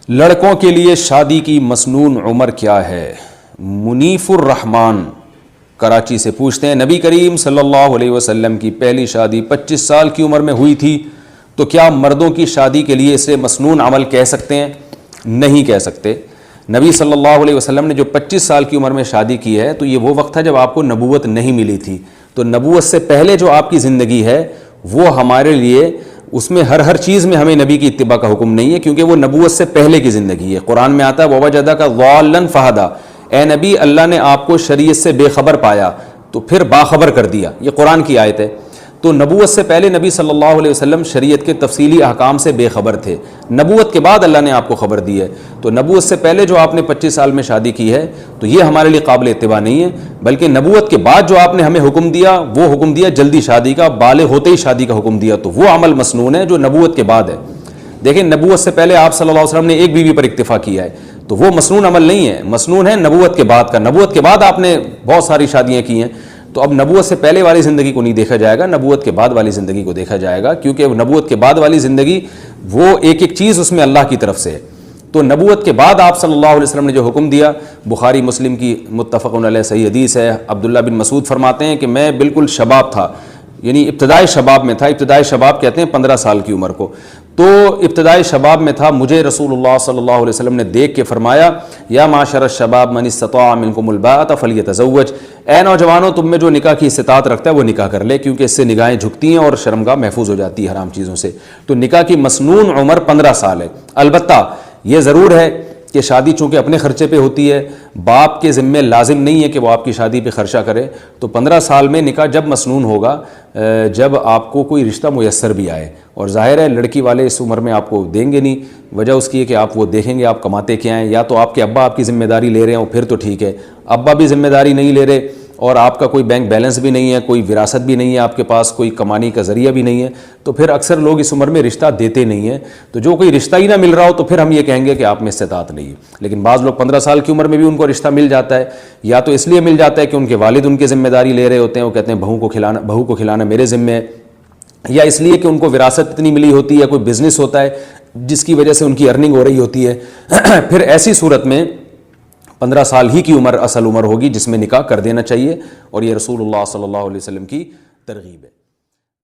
لڑکوں کے لیے شادی کی مسنون عمر کیا ہے؟ منیف الرحمان کراچی سے پوچھتے ہیں، نبی کریم صلی اللہ علیہ وسلم کی پہلی شادی 25 سال کی عمر میں ہوئی تھی، تو کیا مردوں کی شادی کے لیے اسے مسنون عمل کہہ سکتے ہیں؟ نہیں کہہ سکتے۔ نبی صلی اللہ علیہ وسلم نے جو 25 سال کی عمر میں شادی کی ہے تو یہ وہ وقت تھا جب آپ کو نبوت نہیں ملی تھی، تو نبوت سے پہلے جو آپ کی زندگی ہے وہ ہمارے لیے اس میں ہر چیز میں ہمیں نبی کی اتباع کا حکم نہیں ہے، کیونکہ وہ نبوت سے پہلے کی زندگی ہے۔ قرآن میں آتا ہے وَوَجَدَكَ ضَالًّا فَهَدَىٰ، اے نبی اللہ نے آپ کو شریعت سے بے خبر پایا تو پھر باخبر کر دیا، یہ قرآن کی آیت ہے۔ تو نبوت سے پہلے نبی صلی اللہ علیہ وسلم شریعت کے تفصیلی احکام سے بے خبر تھے، نبوت کے بعد اللہ نے آپ کو خبر دی ہے۔ تو نبوت سے پہلے جو آپ نے 25 سال میں شادی کی ہے تو یہ ہمارے لیے قابل اتباع نہیں ہے، بلکہ نبوت کے بعد جو آپ نے ہمیں حکم دیا وہ حکم دیا جلدی شادی کا، بالغ ہوتے ہی شادی کا حکم دیا، تو وہ عمل مسنون ہے جو نبوت کے بعد ہے۔ دیکھیں نبوت سے پہلے آپ صلی اللہ علیہ وسلم نے ایک بیوی پر اکتفا کیا ہے تو وہ مسنون عمل نہیں ہے، مسنون ہے نبوت کے بعد کا۔ نبوت کے بعد آپ نے بہت ساری شادیاں کی ہیں، تو اب نبوت سے پہلے والی زندگی کو نہیں دیکھا جائے گا، نبوت کے بعد والی زندگی کو دیکھا جائے گا، کیونکہ نبوت کے بعد والی زندگی وہ ایک چیز اس میں اللہ کی طرف سے ہے۔ تو نبوت کے بعد آپ صلی اللہ علیہ وسلم نے جو حکم دیا، بخاری مسلم کی متفق علیہ صحیح حدیث ہے، عبداللہ بن مسعود فرماتے ہیں کہ میں بالکل شباب تھا، یعنی ابتدائی شباب میں تھا، ابتدائی شباب کہتے ہیں 15 سال کی عمر کو، تو ابتدائی شباب میں تھا، مجھے رسول اللہ صلی اللہ علیہ وسلم نے دیکھ کے فرمایا یا معاشر الشباب من استطاع منکم الباءۃ فلیتزوج، اے نوجوانوں تم میں جو نکاح کی استطاعت رکھتا ہے وہ نکاح کر لے، کیونکہ اس سے نگاہیں جھکتی ہیں اور شرمگاہ محفوظ ہو جاتی ہے حرام چیزوں سے۔ تو نکاح کی مسنون عمر 15 سال ہے۔ البتہ یہ ضرور ہے کہ شادی چونکہ اپنے خرچے پہ ہوتی ہے، باپ کے ذمے لازم نہیں ہے کہ وہ آپ کی شادی پہ خرچہ کرے، تو 15 سال میں نکاح جب مسنون ہوگا جب آپ کو کوئی رشتہ میسر بھی آئے، اور ظاہر ہے لڑکی والے اس عمر میں آپ کو دیں گے نہیں، وجہ اس کی ہے کہ آپ وہ دیکھیں گے آپ کماتے کیا ہیں، یا تو آپ کے ابا آپ کی ذمہ داری لے رہے ہوں پھر تو ٹھیک ہے، ابا بھی ذمہ داری نہیں لے رہے اور آپ کا کوئی بینک بیلنس بھی نہیں ہے، کوئی وراثت بھی نہیں ہے آپ کے پاس، کوئی کمانے کا ذریعہ بھی نہیں ہے، تو پھر اکثر لوگ اس عمر میں رشتہ دیتے نہیں ہیں۔ تو جو کوئی رشتہ ہی نہ مل رہا ہو تو پھر ہم یہ کہیں گے کہ آپ میں استطاعت نہیں ہے۔ لیکن بعض لوگ 15 سال کی عمر میں بھی ان کو رشتہ مل جاتا ہے، یا تو اس لیے مل جاتا ہے کہ ان کے والد ان کی ذمہ داری لے رہے ہوتے ہیں، وہ کہتے ہیں بہو کو کھلانا میرے ذمہ ہے، یا اس لیے کہ ان کو وراثت اتنی ملی ہوتی ہے، کوئی بزنس ہوتا ہے جس کی وجہ سے ان کی ارننگ ہو رہی ہوتی ہے۔ پھر ایسی صورت میں 15 سال ہی کی عمر اصل عمر ہوگی جس میں نکاح کر دینا چاہیے، اور یہ رسول اللہ صلی اللہ علیہ وسلم کی ترغیب ہے۔